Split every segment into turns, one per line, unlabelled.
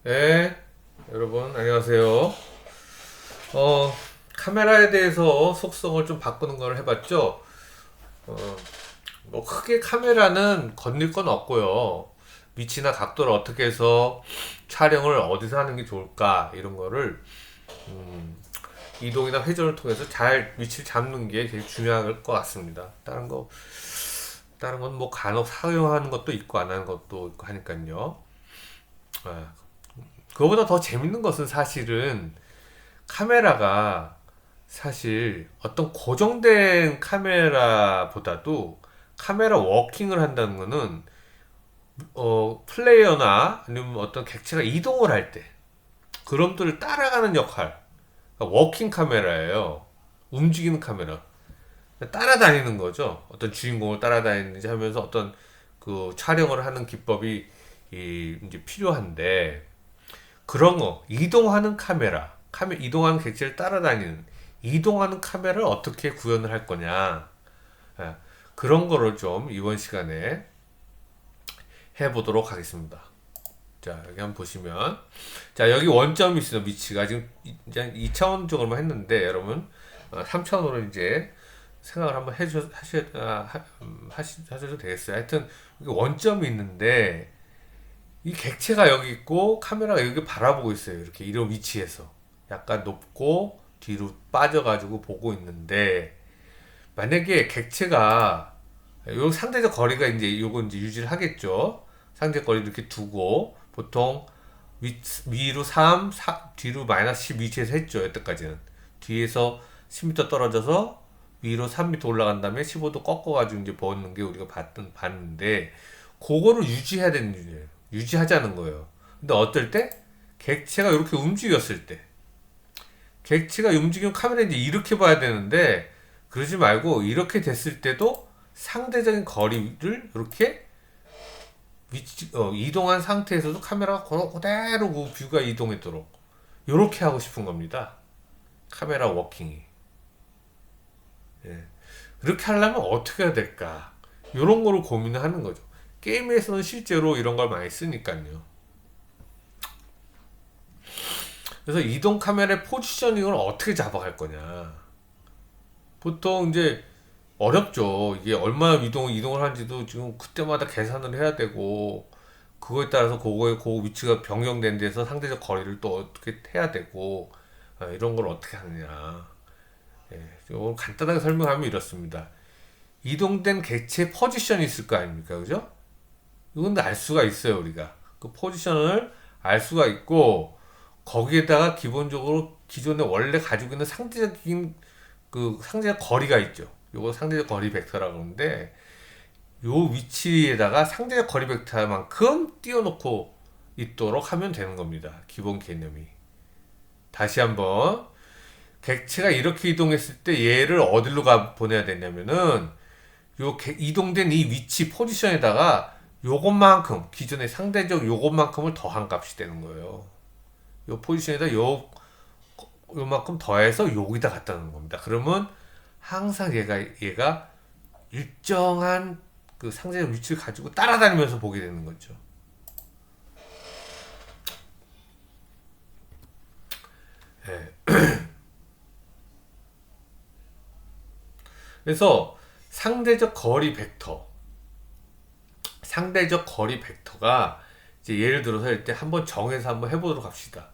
네, 여러분 안녕하세요. 어, 카메라에 대해서 속성을 좀 바꾸는 걸 해봤죠. 어, 뭐 크게 카메라는 건릴 건 없고요. 위치나 각도를 어떻게 해서 촬영을 어디서 하는 게 좋을까 이런 거를 이동이나 회전을 통해서 잘 위치를 잡는 게 제일 중요할 것 같습니다. 다른 건 뭐 간혹 사용하는 것도 있고 안 하는 것도 있고 하니까요. 아, 그거보다 더 재밌는 것은 사실은 카메라가 사실 어떤 고정된 카메라보다도 카메라 워킹을 한다는 거는 플레이어나 아니면 어떤 객체가 이동을 할 때 그럼들을 따라가는 역할, 그러니까 워킹 카메라예요. 움직이는 카메라. 따라다니는 거죠. 어떤 주인공을 따라다니는지 하면서 어떤 그 촬영을 하는 기법이 이제 필요한데 그런 거 이동하는 이동하는 객체를 따라다니는 이동하는 카메라를 어떻게 구현을 할 거냐. 예, 그런 거를 좀 이번 시간에 해보도록 하겠습니다. 자, 여기 한번 보시면 자, 여기 원점이 있어요. 위치가 지금 이제 2차원적으로만 했는데 여러분 3차원으로 이제 생각을 한번 하셔도 되겠어요. 하여튼 여기 원점이 있는데 이 객체가 여기 있고 카메라가 여기 바라보고 있어요. 이렇게 이런 위치에서 약간 높고 뒤로 빠져가지고 보고 있는데 만약에 객체가 요 상대적 거리가 이제 요거 이제 유지를 하겠죠. 상대적 거리 이렇게 두고 보통 위로 3, 뒤로 마이너스 10 위치에서 했죠. 여태까지는 뒤에서 10m 떨어져서 위로 3m 올라간 다음에 15도 꺾어가지고 이제 보는 게 우리가 봤는데 그거를 유지해야 되는 일이에요. 유지하자는 거예요. 근데 어떨 때 객체가 이렇게 움직였을 때 객체가 움직이면 카메라 이제 이렇게 봐야 되는데 그러지 말고 이렇게 됐을 때도 상대적인 거리를 이렇게 이동한 상태에서도 카메라가 그대로 그 뷰가 이동했도록 이렇게 하고 싶은 겁니다. 카메라 워킹이. 예. 그렇게 하려면 어떻게 해야 될까? 이런 거를 고민을 하는 거죠. 게임에서는 실제로 이런 걸 많이 쓰니까요. 그래서 이동 카메라의 포지셔닝을 어떻게 잡아갈 거냐. 보통 이제 어렵죠. 이게 얼마나 이동을 하는지도 지금 그때마다 계산을 해야 되고, 그거에 따라서 그 위치가 변경된 데서 상대적 거리를 또 어떻게 해야 되고, 이런 걸 어떻게 하느냐. 예, 이걸 간단하게 설명하면 이렇습니다. 이동된 객체의 포지션이 있을 거 아닙니까? 그죠? 이건 알 수가 있어요, 우리가. 그 포지션을 알 수가 있고, 거기에다가 기본적으로 기존에 원래 가지고 있는 상대적 거리가 있죠. 요거 상대적 거리 벡터라고 하는데, 요 위치에다가 상대적 거리 벡터만큼 띄워놓고 있도록 하면 되는 겁니다. 기본 개념이. 다시 한번. 객체가 이렇게 이동했을 때 얘를 어디로 보내야 되냐면은, 이동된 이 위치 포지션에다가 요것만큼 기존의 상대적 요것만큼을 더한 값이 되는 거예요. 요 포지션에다 요만큼 더해서 여기다 갖다 놓는 겁니다. 그러면 항상 얘가 일정한 그 상대적 위치를 가지고 따라다니면서 보게 되는 거죠. 예. 그래서 상대적 거리 벡터가 이제 예를 들어서 할 때 한번 정해서 한번 해보도록 합시다.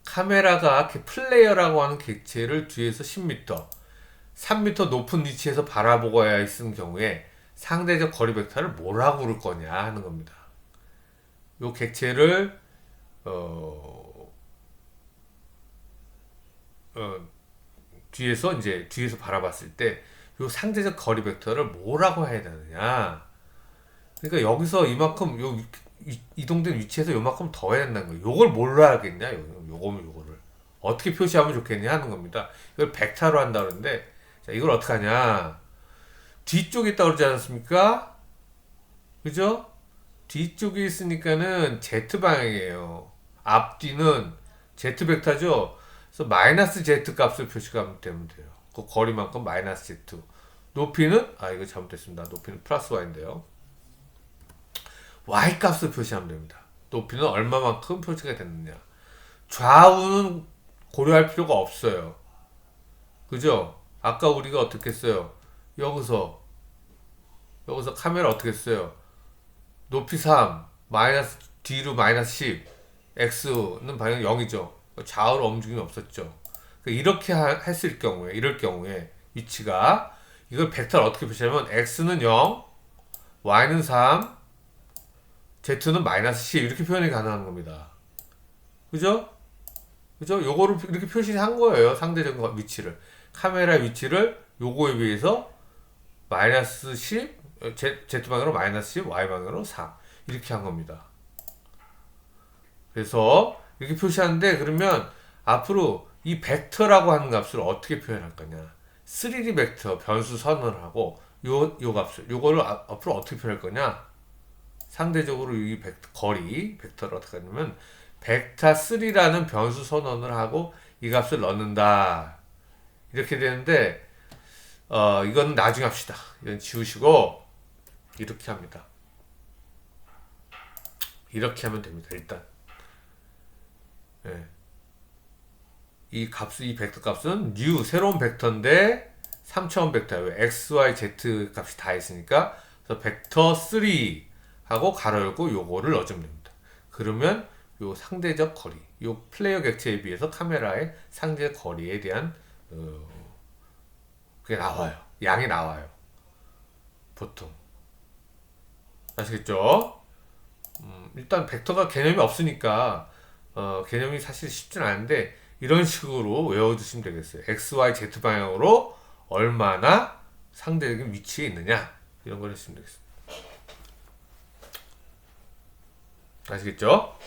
카메라가 플레이어라고 하는 객체를 뒤에서 10m, 3m 높은 위치에서 바라보고 있는 경우에 상대적 거리 벡터를 뭐라고 부를 거냐 하는 겁니다. 요 객체를 어, 어, 뒤에서 바라봤을 때 요 상대적 거리 벡터를 뭐라고 해야 되느냐. 그러니까 여기서 이만큼 이동된 위치에서 요만큼 더 해야 된다는 거예요. 요걸 뭘로 하겠냐? 요거를 어떻게 표시하면 좋겠냐 하는 겁니다. 이걸 벡터로 한다 그러는데 자, 이걸 어떻게 하냐? 뒤쪽에 있다고 그러지 않았습니까? 그죠? 뒤쪽에 있으니까는 Z 방향이에요. 앞뒤는 Z 벡터죠. 그래서 마이너스 Z 값을 표시하면 되면 돼요. 그 거리만큼 마이너스 Z. 높이는 이거 잘못됐습니다. 높이는 플러스 Y인데요. Y 값을 표시하면 됩니다. 높이는 얼마만큼 표시가 됐느냐. 좌우는 고려할 필요가 없어요. 그죠? 아까 우리가 어떻게 했어요? 여기서 카메라 어떻게 했어요? 높이 3, 마이너스 뒤로 마이너스 10, x는 방향 0이죠. 좌우로 움직임이 없었죠. 이렇게 했을 경우에, 이럴 경우에 위치가 이걸 벡터를 어떻게 표시하면 x는 0, y는 3, z는 마이너스 10 이렇게 표현이 가능한 겁니다. 그죠? 그죠? 요거를 이렇게 표시한 거예요. 상대적인 위치를. 카메라 위치를 요거에 비해서 마이너스 10, Z방향으로 마이너스 10, Y방향으로 3 이렇게 한 겁니다. 그래서 이렇게 표시하는데 그러면 앞으로 이 벡터라고 하는 값을 어떻게 표현할 거냐. 3D 벡터 변수 선언을 하고 요 값을 요거를 앞으로 어떻게 표현할 거냐. 상대적으로 이 거리 벡터를 어떻게 하냐면 벡터 3라는 변수 선언을 하고 이 값을 넣는다. 이렇게 되는데 이건 나중에 합시다. 이건 지우시고 이렇게 합니다. 이렇게 하면 됩니다. 일단 예. 이 벡터 값은 new 새로운 벡터인데 3차원 벡터예요. 왜? x, y, z 값이 다 있으니까 그래서 벡터 3 하고 가로 열고 요거를 넣어주면 됩니다. 그러면 요 상대적 거리, 요 플레이어 객체에 비해서 카메라의 상대적 거리에 대한 그게 나와요. 양이 나와요. 보통 아시겠죠? 일단 벡터가 개념이 없으니까 개념이 사실 쉽진 않은데 이런 식으로 외워두시면 되겠어요. x, y, z 방향으로 얼마나 상대적인 위치에 있느냐 이런 걸 했으면 되겠습니다. 아시겠죠?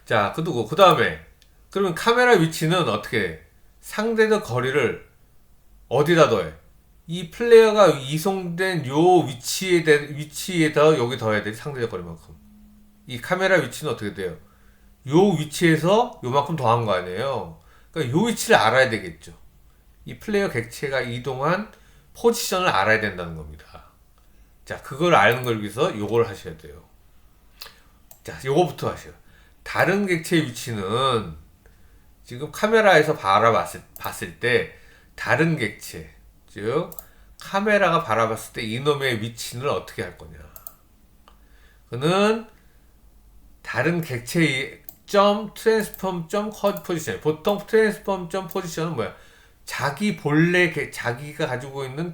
자, 그 다음에 그러면 카메라 위치는 어떻게 상대적 거리를 어디다 더해? 이 플레이어가 이송된 요 위치에다 여기 더해야 돼. 상대적 거리만큼. 이 카메라 위치는 어떻게 돼요? 요 위치에서 요만큼 더한 거 아니에요. 그러니까 요 위치를 알아야 되겠죠. 이 플레이어 객체가 이동한 포지션을 알아야 된다는 겁니다. 자, 그걸 아는 걸 위해서 요걸 하셔야 돼요. 자, 요거부터 하세요. 다른 객체의 위치는 지금 카메라에서 봤을 때 다른 객체, 즉 카메라가 바라봤을 때 이놈의 위치는 어떻게 할 거냐. 그는 다른 객체의 점 트랜스폼 점 포지션. 보통 트랜스폼 점 포지션은 뭐야? 자기 본래 자기가 가지고 있는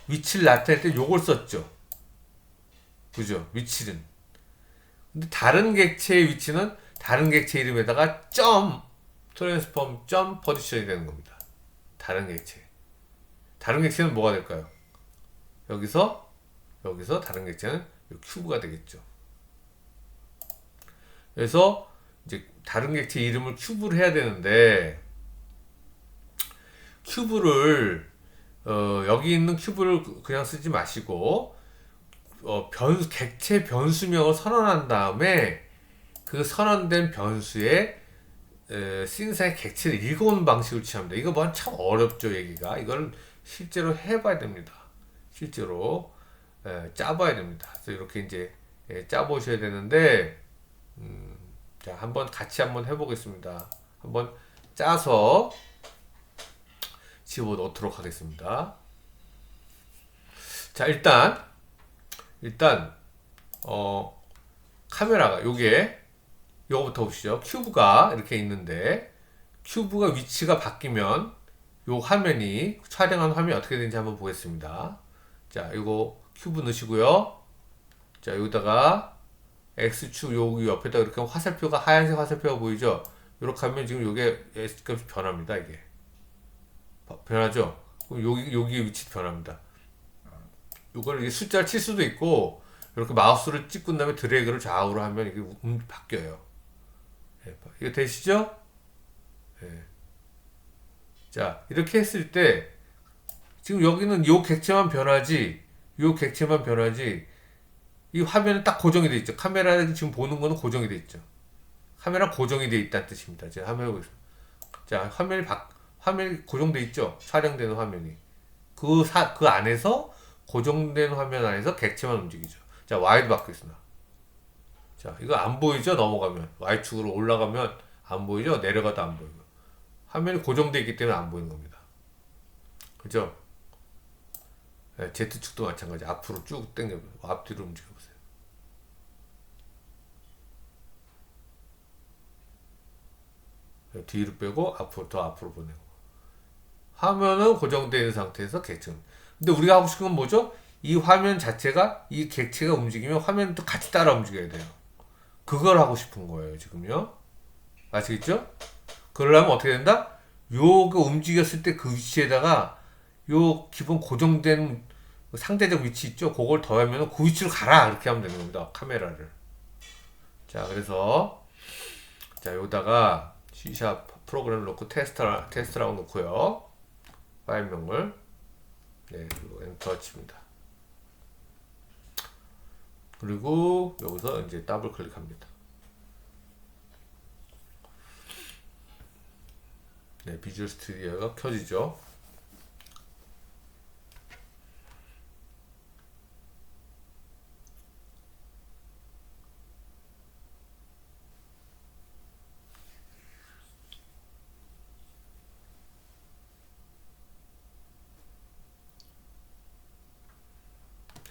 위치를 나타낼 때 요걸 썼죠. 그죠? 위치는. 근데 다른 객체의 위치는 다른 객체 이름에다가 점 트랜스폼 점 포지션이 되는 겁니다. 다른 객체. 다른 객체는 뭐가 될까요? 여기서 다른 객체는 큐브가 되겠죠. 그래서 이제 다른 객체 이름을 큐브를 해야 되는데 큐브를 여기 있는 큐브를 그냥 쓰지 마시고 객체 변수명을 선언한 다음에 그 선언된 변수에 신사의 객체를 읽어오는 방식을 취합니다. 이거 뭐 참 어렵죠, 얘기가. 이걸 실제로 해봐야 됩니다. 실제로 짜봐야 됩니다. 그래서 이렇게 이제 짜보셔야 되는데 자, 같이 한번 해보겠습니다. 한번 짜서 집어넣도록 하겠습니다. 자, 일단 카메라가 요거부터 보시죠. 큐브가 이렇게 있는데 큐브가 위치가 바뀌면 요 화면이 촬영한 화면이 어떻게 되는지 한번 보겠습니다. 자, 이거 큐브 넣으시고요. 자, 여기다가 X축 여기 옆에다 이렇게 화살표가 하얀색 화살표가 보이죠? 이렇게 하면 지금 요게 X값이 변합니다. 이게 변하죠? 그럼 여기 위치 변합니다. 이걸 숫자를 칠 수도 있고 이렇게 마우스를 찍은 다음에 드래그를 좌우로 하면 이게 바뀌어요. 이거 되시죠? 네. 자, 이렇게 했을 때 지금 여기는 요 객체만 변하지 이 화면은 딱 고정이 돼 있죠. 카메라에 지금 보는 거는 고정이 돼 있죠. 카메라 고정이 돼 있다는 뜻입니다. 제가 한번 해보겠습니다. 자, 화면이 고정돼 있죠. 촬영되는 화면이 그 안에서 고정된 화면 안에서 객체만 움직이죠. 자, Y도 바뀌었습니다. 자, 이거 안 보이죠? 넘어가면 Y축으로 올라가면 안 보이죠? 내려가도 안 보이고 화면이 고정되어 있기 때문에 안 보이는 겁니다. 그죠? 네, Z축도 마찬가지. 앞으로 쭉 당겨 앞뒤로 움직여 보세요. 네, 뒤로 빼고 앞으로 더 앞으로 보내고 화면은 고정되어 있는 상태에서 객체. 근데 우리가 하고 싶은 건 뭐죠? 이 화면 자체가 이 객체가 움직이면 화면도 같이 따라 움직여야 돼요. 그걸 하고 싶은 거예요, 지금요. 아시겠죠? 그러려면 어떻게 된다? 요거 움직였을 때 그 위치에다가 요 기본 고정된 상대적 위치 있죠? 그걸 더하면 그 위치로 가라! 이렇게 하면 되는 겁니다. 카메라를. 자, 그래서 자, 여기다가 C# 프로그램을 넣고 테스트라고 놓고요. 파일명을 네, 그리고 엔터 칩니다. 그리고 여기서 이제 더블 클릭합니다. 네, 비주얼 스튜디오가 켜지죠.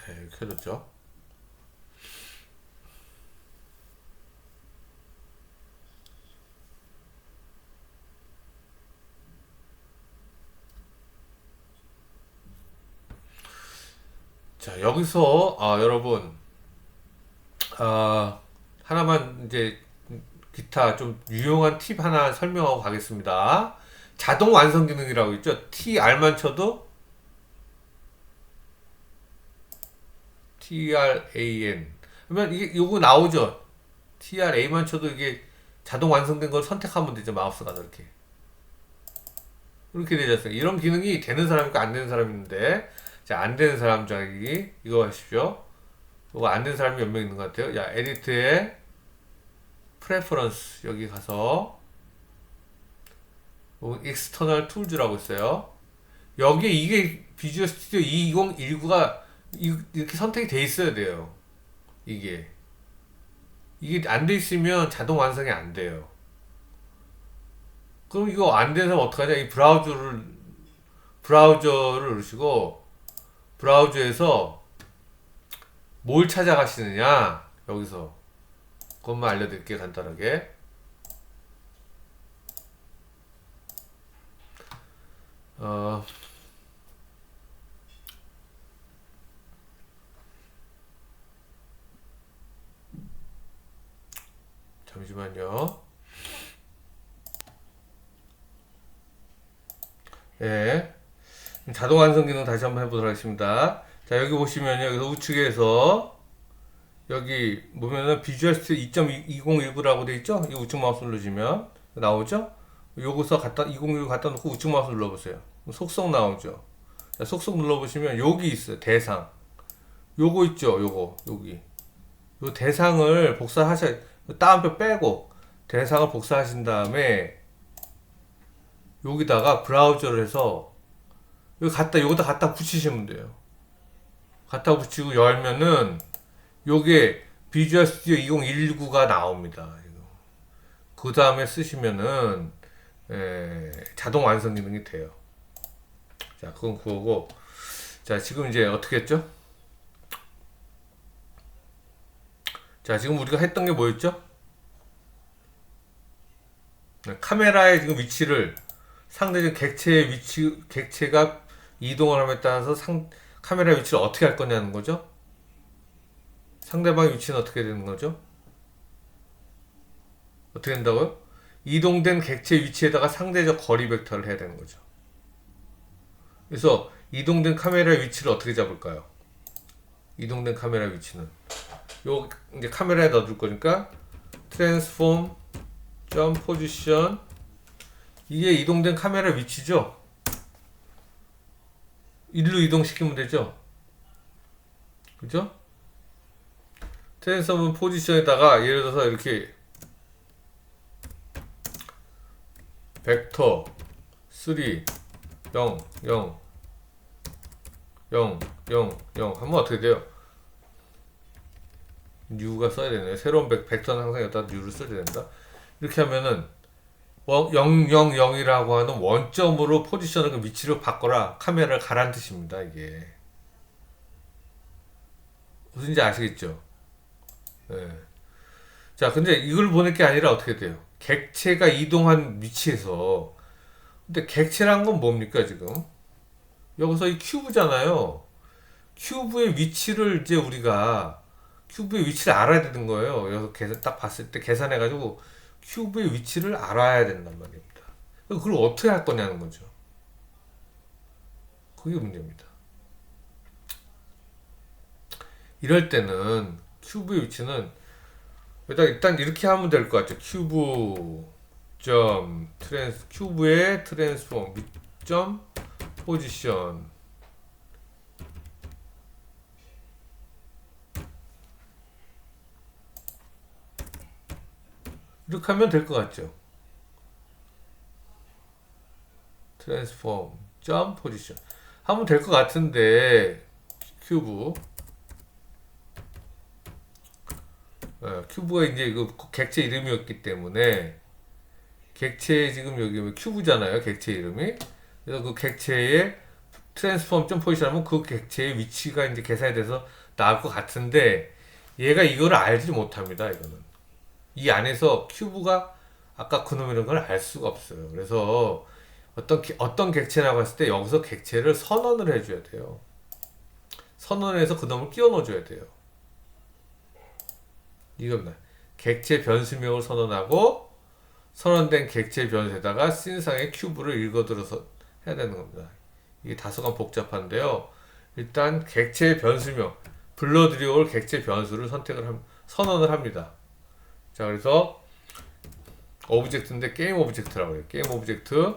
네, 켜졌죠. 자, 여기서 여러분 하나만 이제 기타 좀 유용한 팁 하나 설명하고 가겠습니다. 자동 완성 기능이라고 있죠. TR만 쳐도 TRAN 그러면 이게 요거 나오죠. TRA만 쳐도 이게 자동 완성된 걸 선택하면 되죠. 마우스가 이렇게 되셨어요. 이런 기능이 되는 사람이 있고 안 되는 사람이 있는데 자, 안 되는 사람 자기 이거 하십시오. 이거 안 되는 사람이 몇 명 있는 것 같아요. 야, 에디트에 프레퍼런스 여기 가서 익스터널 툴즈라고 있어요. 여기에 이게 비주얼 스튜디오 2019가 이렇게 선택이 돼 있어야 돼요. 이게 안 돼 있으면 자동 완성이 안 돼요. 그럼 이거 안 되는 사람 어떡하냐? 이 브라우저를 누르시고 브라우저에서 뭘 찾아가시느냐? 여기서 그것만 알려드릴게요. 간단하게. 잠시만요. 예. 자동 완성 기능 다시 한번 해보도록 하겠습니다. 자, 여기 보시면요. 여기서 우측에서 여기 보면은 비주얼 스튜디오 2.2019라고 돼 있죠? 이 우측 마우스 누르시면 나오죠? 요거서 2019 갖다 놓고 우측 마우스 눌러보세요. 속성 나오죠? 자, 속성 눌러보시면 여기 있어요. 대상. 요거 있죠? 요거 여기. 요 대상을 다운표 빼고 대상을 복사하신 다음에 여기다가 브라우저를 해서 여기다 갖다 붙이시면 돼요. 갖다 붙이고 열면은 요게 비주얼 스튜디오 2019가 나옵니다. 그 다음에 쓰시면은 자동 완성 기능이 돼요. 자, 그건 그거고. 자, 지금 이제 어떻게 했죠? 자, 지금 우리가 했던 게 뭐였죠? 카메라의 지금 위치를 상대적 객체가 이동을 함에 따라서 카메라 위치를 어떻게 할 거냐는 거죠? 상대방의 위치는 어떻게 되는 거죠? 어떻게 된다고요? 이동된 객체 위치에다가 상대적 거리 벡터를 해야 되는 거죠. 그래서 이동된 카메라의 위치를 어떻게 잡을까요? 이동된 카메라 위치는 요 이제 카메라에 넣어줄 거니까 transform position 이게 이동된 카메라 위치죠. 일로 이동시키면 되죠. 그죠? 트랜스폼 포지션에다가 예를 들어서 이렇게 벡터 3 0 0 0 0 0 하면 어떻게 돼요? 뉴가 써야 되네요. 새로운 벡터는 항상 여기다 뉴를 써야 된다. 이렇게 하면은 000이라고 하는 원점으로 포지션을 그 위치로 바꿔라. 카메라를 가란 뜻입니다. 이게 무슨지 아시겠죠? 네. 자, 근데 이걸 보낼 게 아니라 어떻게 돼요? 객체가 이동한 위치에서 근데 객체란 건 뭡니까 지금? 여기서 이 큐브잖아요. 큐브의 위치를 이제 우리가 큐브의 위치를 알아야 되는 거예요. 여기서 딱 봤을 때 계산해가지고 큐브의 위치를 알아야 된단 말입니다. 그걸 어떻게 할 거냐는 거죠. 그게 문제입니다. 이럴 때는 큐브의 위치는 일단 이렇게 하면 될 것 같죠. 큐브의 트랜스폼 점 포지션 이렇게 하면 될 것 같죠. 트랜스폼 점 포지션 하면 될 것 같은데 큐브 큐브가 이제 이거 객체 이름이었기 때문에 객체 지금 여기 큐브잖아요. 객체 이름이. 그래서 그 객체의 트랜스폼 점 포지션 하면 그 객체의 위치가 이제 계산이 돼서 나올 것 같은데 얘가 이거를 알지 못합니다. 이거는 이 안에서 큐브가 아까 그놈이라는 걸 알 수가 없어요. 그래서 어떤 객체라고 했을 때 여기서 객체를 선언을 해줘야 돼요. 선언해서 그놈을 끼워 넣어줘야 돼요. 이겁니다. 객체 변수명을 선언하고 선언된 객체 변수에다가 씬상의 큐브를 읽어들어서 해야 되는 겁니다. 이게 다소간 복잡한데요. 일단 객체 변수명 불러들여올 객체 변수를 선언을 합니다. 자, 그래서 오브젝트인데 게임 오브젝트라고 해요. 게임 오브젝트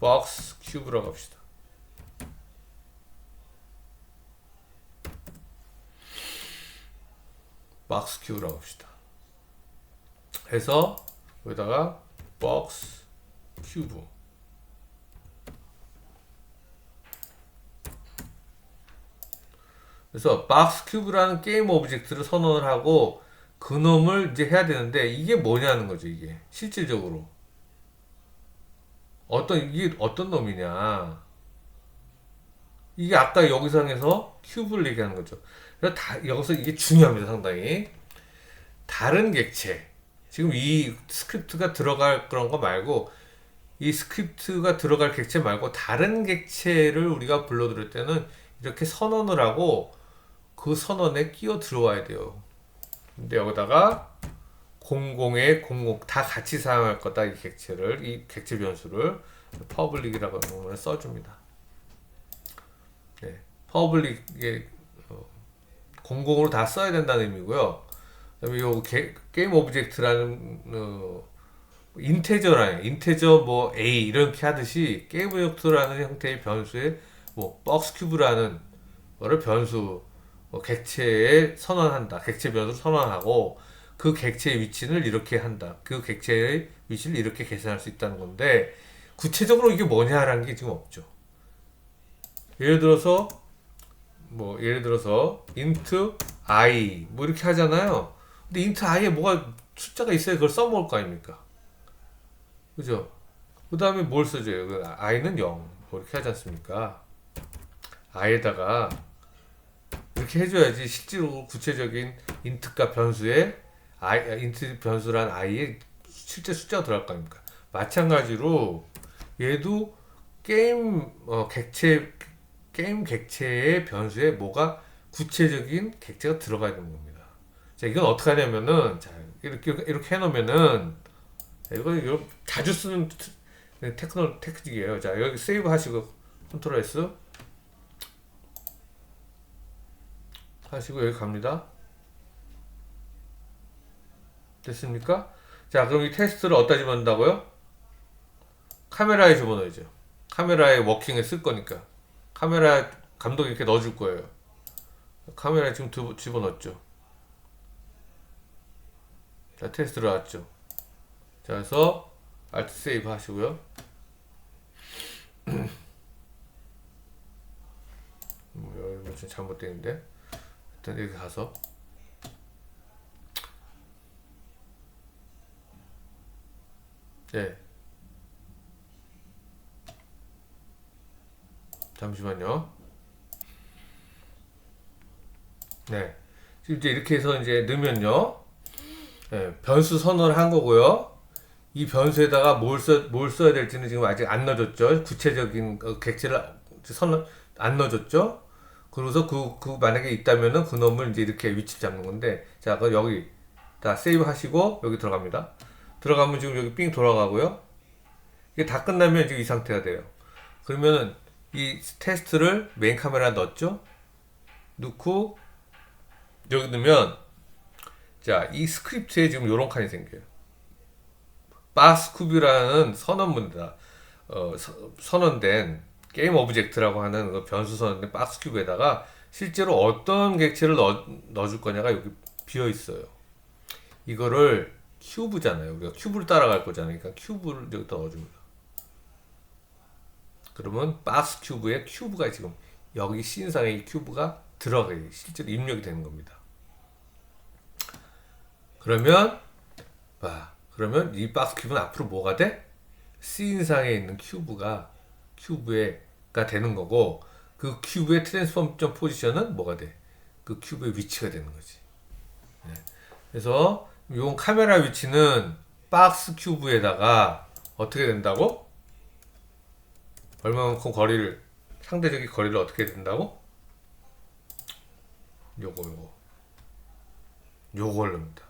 박스 큐브라고 합시다. 박스 큐브라고 합시다. 해서 여기다가 박스 큐브 그래서 박스 큐브라는 게임 오브젝트를 선언을 하고 그놈을 이제 해야 되는데 이게 뭐냐는 거죠. 이게 실질적으로 이게 어떤 놈이냐 이게 아까 여기상에서 큐브를 얘기하는 거죠. 그래서 여기서 이게 중요합니다. 상당히 다른 객체 지금 이 스크립트가 들어갈 그런 거 말고 이 스크립트가 들어갈 객체 말고 다른 객체를 우리가 불러들일 때는 이렇게 선언을 하고 그 선언에 끼어 들어와야 돼요. 근데 여기다가 00에 00 다 같이 사용할 거다. 이 객체 변수를 퍼블릭이라고 하는 걸 써줍니다. 네, 퍼블릭에 00으로 다 써야 된다는 의미고요. 그다음에 요 게임 오브젝트라는 인테저 뭐 a 이렇게 하듯이 게임 오브젝트라는 형태의 변수에 뭐 박스 큐브라는 거를 변수 객체에 선언한다. 객체 변수를 선언하고 그 객체의 위치를 이렇게 한다. 그 객체의 위치를 이렇게 계산할 수 있다는 건데 구체적으로 이게 뭐냐라는 게 지금 없죠. 예를 들어서 int i 뭐 이렇게 하잖아요. 근데 int i에 뭐가 숫자가 있어야 그걸 써먹을 거 아닙니까? 그죠? 그 다음에 뭘 써줘요? 그 i는 0. 뭐 이렇게 하지 않습니까? i에다가 이렇게 해줘야지 실제로 구체적인 int가 변수에 int 변수란 i에 실제 숫자가 들어갈 거 아닙니까? 마찬가지로 얘도 게임 객체의 변수에 뭐가 구체적인 객체가 들어가야 되는 겁니다. 자, 이건 어떻게 하냐면은 이렇게 해놓으면은 이거 자주 쓰는 테크닉이에요. 자, 여기 세이브 하시고 컨트롤 S 하시고 여기 갑니다. 됐습니까? 자, 그럼 이 테스트를 어디다 집어넣는다고요? 카메라에 집어넣어야죠. 카메라에 워킹에 쓸 거니까. 카메라 감독이 이렇게 넣어줄 거예요. 카메라에 지금 집어넣었죠. 자, 테스트 들어왔죠. 자, 그래서 Alt 세이브 하시고요. 여기 좀 잘못되는데 일단 여기 가서 네. 잠시만요. 네. 지금 이제 이렇게 해서 이제 넣으면요. 네, 변수 선언을 한 거고요. 이 변수에다가 뭘 써야 될지는 지금 아직 안 넣어줬죠. 구체적인 객체를 선언 안 넣어줬죠. 그래서 만약에 있다면은 그 놈을 이제 이렇게 위치 잡는 건데, 자, 그 여기 다 세이브 하시고 여기 들어갑니다. 들어가면 지금 여기 삥 돌아가고요. 이게 다 끝나면 지금 이 상태가 돼요. 그러면은 이 테스트를 메인 카메라 넣었죠. 넣고 여기 넣으면 자, 이 스크립트에 지금 요런 칸이 생겨요. 바스쿠비라는 선언문이다. 선언된 게임 오브젝트라고 하는 그 변수 선언된 박스큐브에다가 실제로 어떤 객체를 넣어줄 거냐가 여기 비어 있어요. 이거를 큐브잖아요. 우리가 큐브를 따라갈 거잖아요. 그러니까 큐브를 여기다 넣어줍니다. 그러면 박스큐브에 큐브가 지금 여기 씬상에 이 큐브가 들어가게 실제로 입력이 되는 겁니다. 그러면 그러면 이 박스큐브는 앞으로 뭐가 돼? 씬상에 있는 큐브가 되는 거고, 그 큐브의 트랜스폼 포지션은 뭐가 돼? 그 큐브의 위치가 되는 거지. 네. 그래서 이 카메라 위치는 박스 큐브에다가 어떻게 된다고? 얼마만큼 상대적인 거리를 어떻게 된다고? 요걸 넣습니다.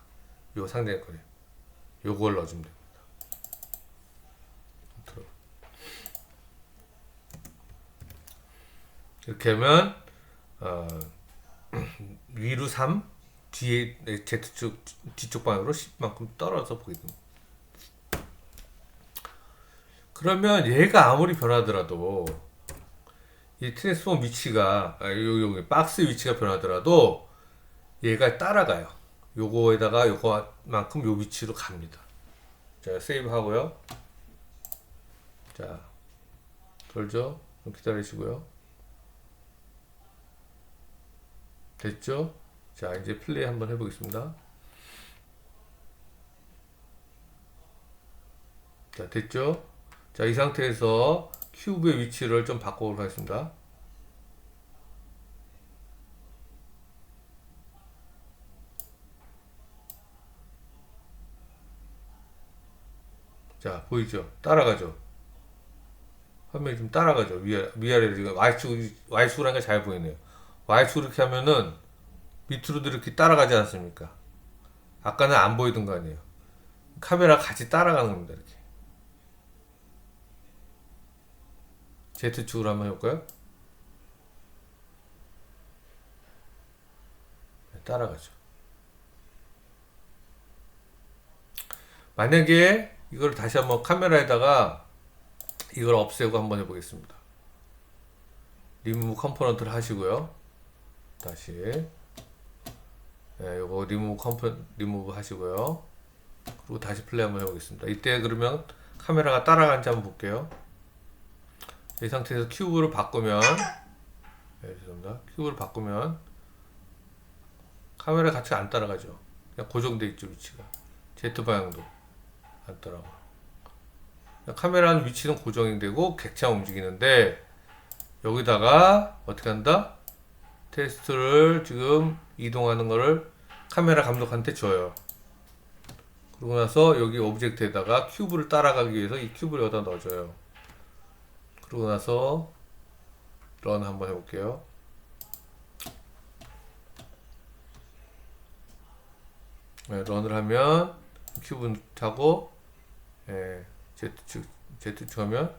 요 상대적 거리. 요걸 넣어주면 됩니다. 이렇게 하면 위로 3, 뒤에 Z축 뒤쪽 방향으로 10만큼 떨어져 보게 됩니다. 그러면 얘가 아무리 변하더라도 이 트랜스폼 위치가 여기 박스 위치가 변하더라도 얘가 따라가요. 요거에다가 요거만큼 요 위치로 갑니다. 자, 세이브 하고요. 자, 돌죠? 좀 기다리시고요. 됐죠? 자, 이제 플레이 한번 해보겠습니다. 자, 됐죠? 자, 이 상태에서 큐브의 위치를 좀 바꿔보도록 하겠습니다. 자, 보이죠? 따라가죠? 화면이 좀 따라가죠? 위아래로 지금 Y축으로 하니까 잘 보이네요. Y축으로 이렇게 하면은 밑으로도 이렇게 따라가지 않습니까? 아까는 안 보이던 거 아니에요. 카메라 같이 따라가는 겁니다. 이렇게. Z축으로 한번 해볼까요? 네, 따라가죠. 만약에 이걸 다시 한번 카메라에다가 이걸 없애고 한번 해보겠습니다. 리무브 컴포넌트를 하시고요. 다시 요거 리무브 하시고요. 그리고 다시 플레이 한번 해보겠습니다. 이때 그러면 카메라가 따라가는지 한번 볼게요. 이 상태에서 큐브를 바꾸면 죄송합니다. 큐브를 바꾸면 카메라 같이 안 따라가죠. 그냥 고정돼 있죠. 위치가 Z 방향도 안 따라가. 카메라는 위치는 고정이 되고 객체가 움직이는데 여기다가 어떻게 한다? 테스트를 지금 이동하는 거를 카메라 감독한테 줘요. 그러고 나서 여기 오브젝트에다가 큐브를 따라가기 위해서 이 큐브를 여기다 넣어줘요. 그러고 나서 런 한번 해볼게요. 네, 런을 하면 큐브 타고 Z축 하면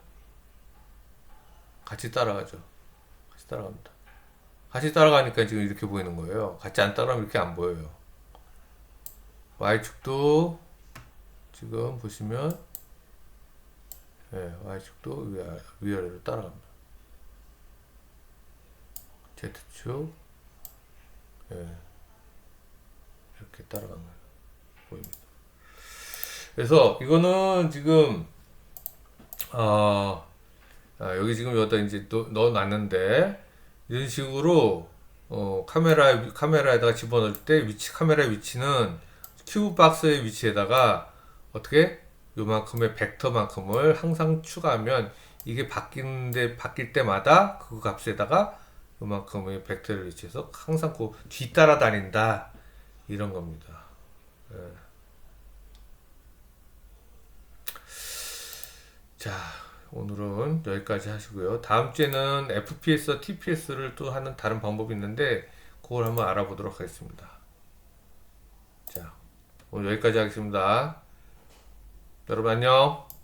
같이 따라가죠. 같이 따라갑니다. 같이 따라가니까 지금 이렇게 보이는 거예요. 같이 안 따라가면 이렇게 안 보여요. Y축도 지금 보시면 Y축도 위아래로 따라갑니다. Z축 이렇게 따라가는 거예요. 보입니다. 그래서 이거는 지금 여기 지금 여기다 이제 넣어놨는데 이런 식으로 카메라에다가 집어넣을 때 카메라 위치는 큐브 박스의 위치에다가 어떻게 요만큼의 벡터만큼을 항상 추가하면 이게 바뀔 때마다 그 값에다가 요만큼의 벡터를 위치해서 항상 그 뒤따라 다닌다 이런 겁니다. 예. 자, 오늘은 여기까지 하시고요. 다음 주에는 FPS와 TPS를 또 하는 다른 방법이 있는데 그걸 한번 알아보도록 하겠습니다. 자, 오늘 여기까지 하겠습니다. 여러분 안녕.